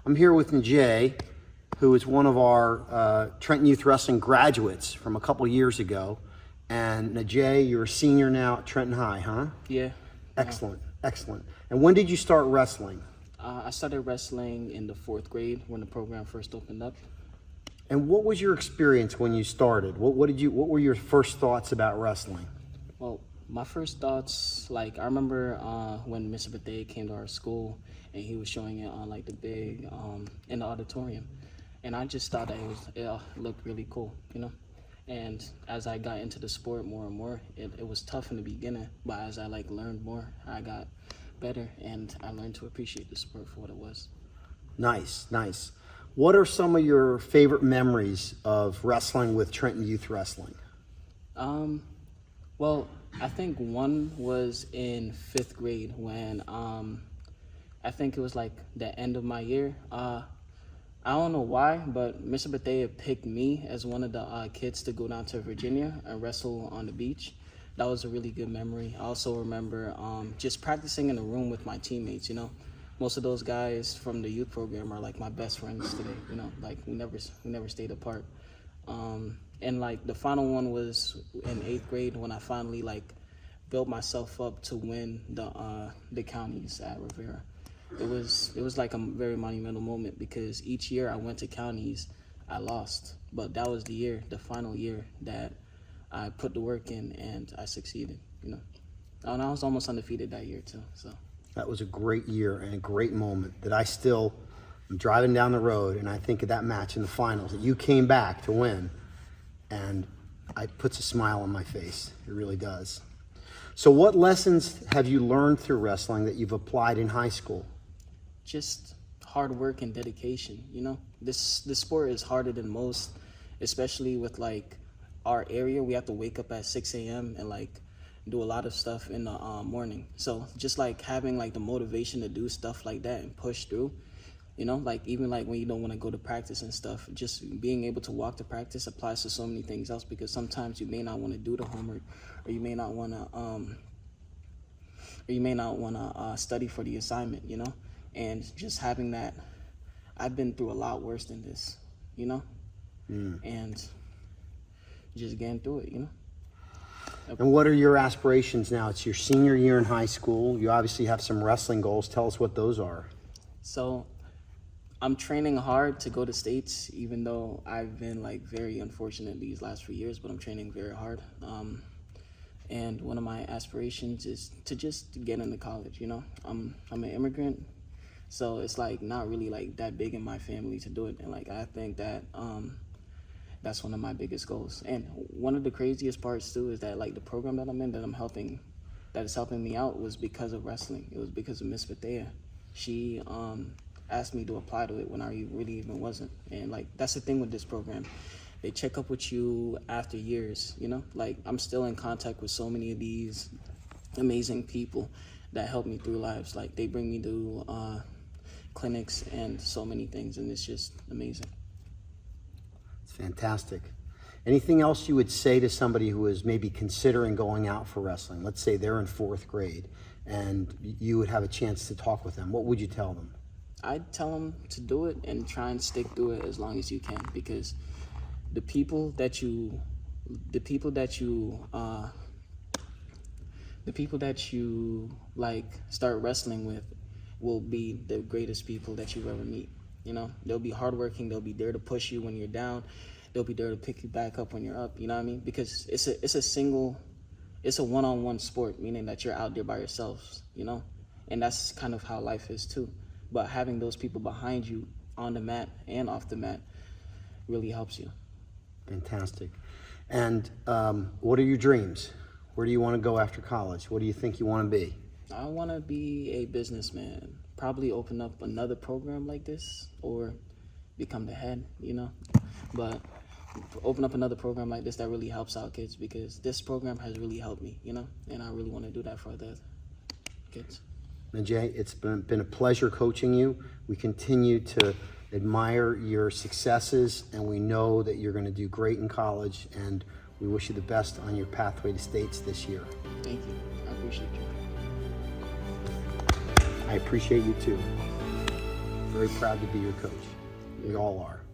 I'm here with Najay, who is one of our Trenton Youth Wrestling graduates from a couple years ago. And Najay, you're a senior now at Trenton High, huh? Yeah. Excellent, excellent. And when did you start wrestling? I started wrestling in the 4th grade when the program first opened up. And what was your experience when you started? What were your first thoughts about wrestling? Well, my first thoughts, like I remember when Mr. Bethea came to our school and he was showing it on like the big in the auditorium, and I just thought that it looked really cool, you know. And as I got into the sport more and more, it was tough in the beginning, but as I like learned more, I got better and I learned to appreciate the sport for what it was. Nice, nice. What are some of your favorite memories of wrestling with Trenton Youth Wrestling? Well, I think one was in 5th grade when I think it was like the end of my year. I don't know why, but Mr. Bethea picked me as one of the kids to go down to Virginia and wrestle on the beach. That was a really good memory. I also remember just practicing in the room with my teammates, you know. Most of those guys from the youth program are like my best friends today, you know, like we never stayed apart. And like the final one was in 8th grade when I finally like built myself up to win the counties at Rivera. It was like a very monumental moment because each year I went to counties, I lost, but that was the final year that I put the work in and I succeeded, you know. And I was almost undefeated that year too, so. That was a great year and a great moment that I'm driving down the road and I think of that match in the finals that you came back to win, and it puts a smile on my face. It really does. So what lessons have you learned through wrestling that you've applied in high school? Just hard work and dedication, you know. This sport is harder than most, especially with like our area. We have to wake up at 6 a.m. and like do a lot of stuff in the morning. So just like having like the motivation to do stuff like that and push through, you know, like even like when you don't want to go to practice and stuff, just being able to walk to practice applies to so many things else, because sometimes you may not want to do the homework, or you may not want to study for the assignment, you know. And just having that, I've been through a lot worse than this, you know. And just getting through it, you know. And what are your aspirations now? It's your senior year in high school. You obviously have some wrestling goals. Tell us what those are. So I'm training hard to go to states, even though I've been like very unfortunate these last few years, but I'm training very hard. And one of my aspirations is to just get into college, you know. I'm an immigrant, so it's like not really like that big in my family to do it. And like I think that that's one of my biggest goals. And one of the craziest parts too is that like the program that I'm in, that is helping me out, was because of wrestling. It was because of Miss Bethea. She asked me to apply to it when I really even wasn't. And like that's the thing with this program. They check up with you after years, you know? Like I'm still in contact with so many of these amazing people that help me through lives. Like they bring me to clinics and so many things, and it's just amazing. Fantastic. Anything else you would say to somebody who is maybe considering going out for wrestling? Let's say they're in 4th grade and you would have a chance to talk with them. What would you tell them? I'd tell them to do it and try and stick through it as long as you can, because the people that you like start wrestling with will be the greatest people that you ever meet. You know, they'll be hardworking. They'll be there to push you when you're down. They'll be there to pick you back up when you're up. You know what I mean? Because it's a one-on-one sport, meaning that you're out there by yourselves, you know? And that's kind of how life is too. But having those people behind you on the mat and off the mat really helps you. Fantastic. And what are your dreams? Where do you want to go after college? What do you think you want to be? I want to be a businessman. Probably open up another program like this or become the head, you know. But open up another program like this that really helps out kids, because this program has really helped me, you know, and I really want to do that for the kids. Najay, it's been a pleasure coaching you. We continue to admire your successes, and we know that you're going to do great in college, and we wish you the best on your pathway to states this year. Thank you. I appreciate you. I appreciate you too. very proud to be your coach. We all are.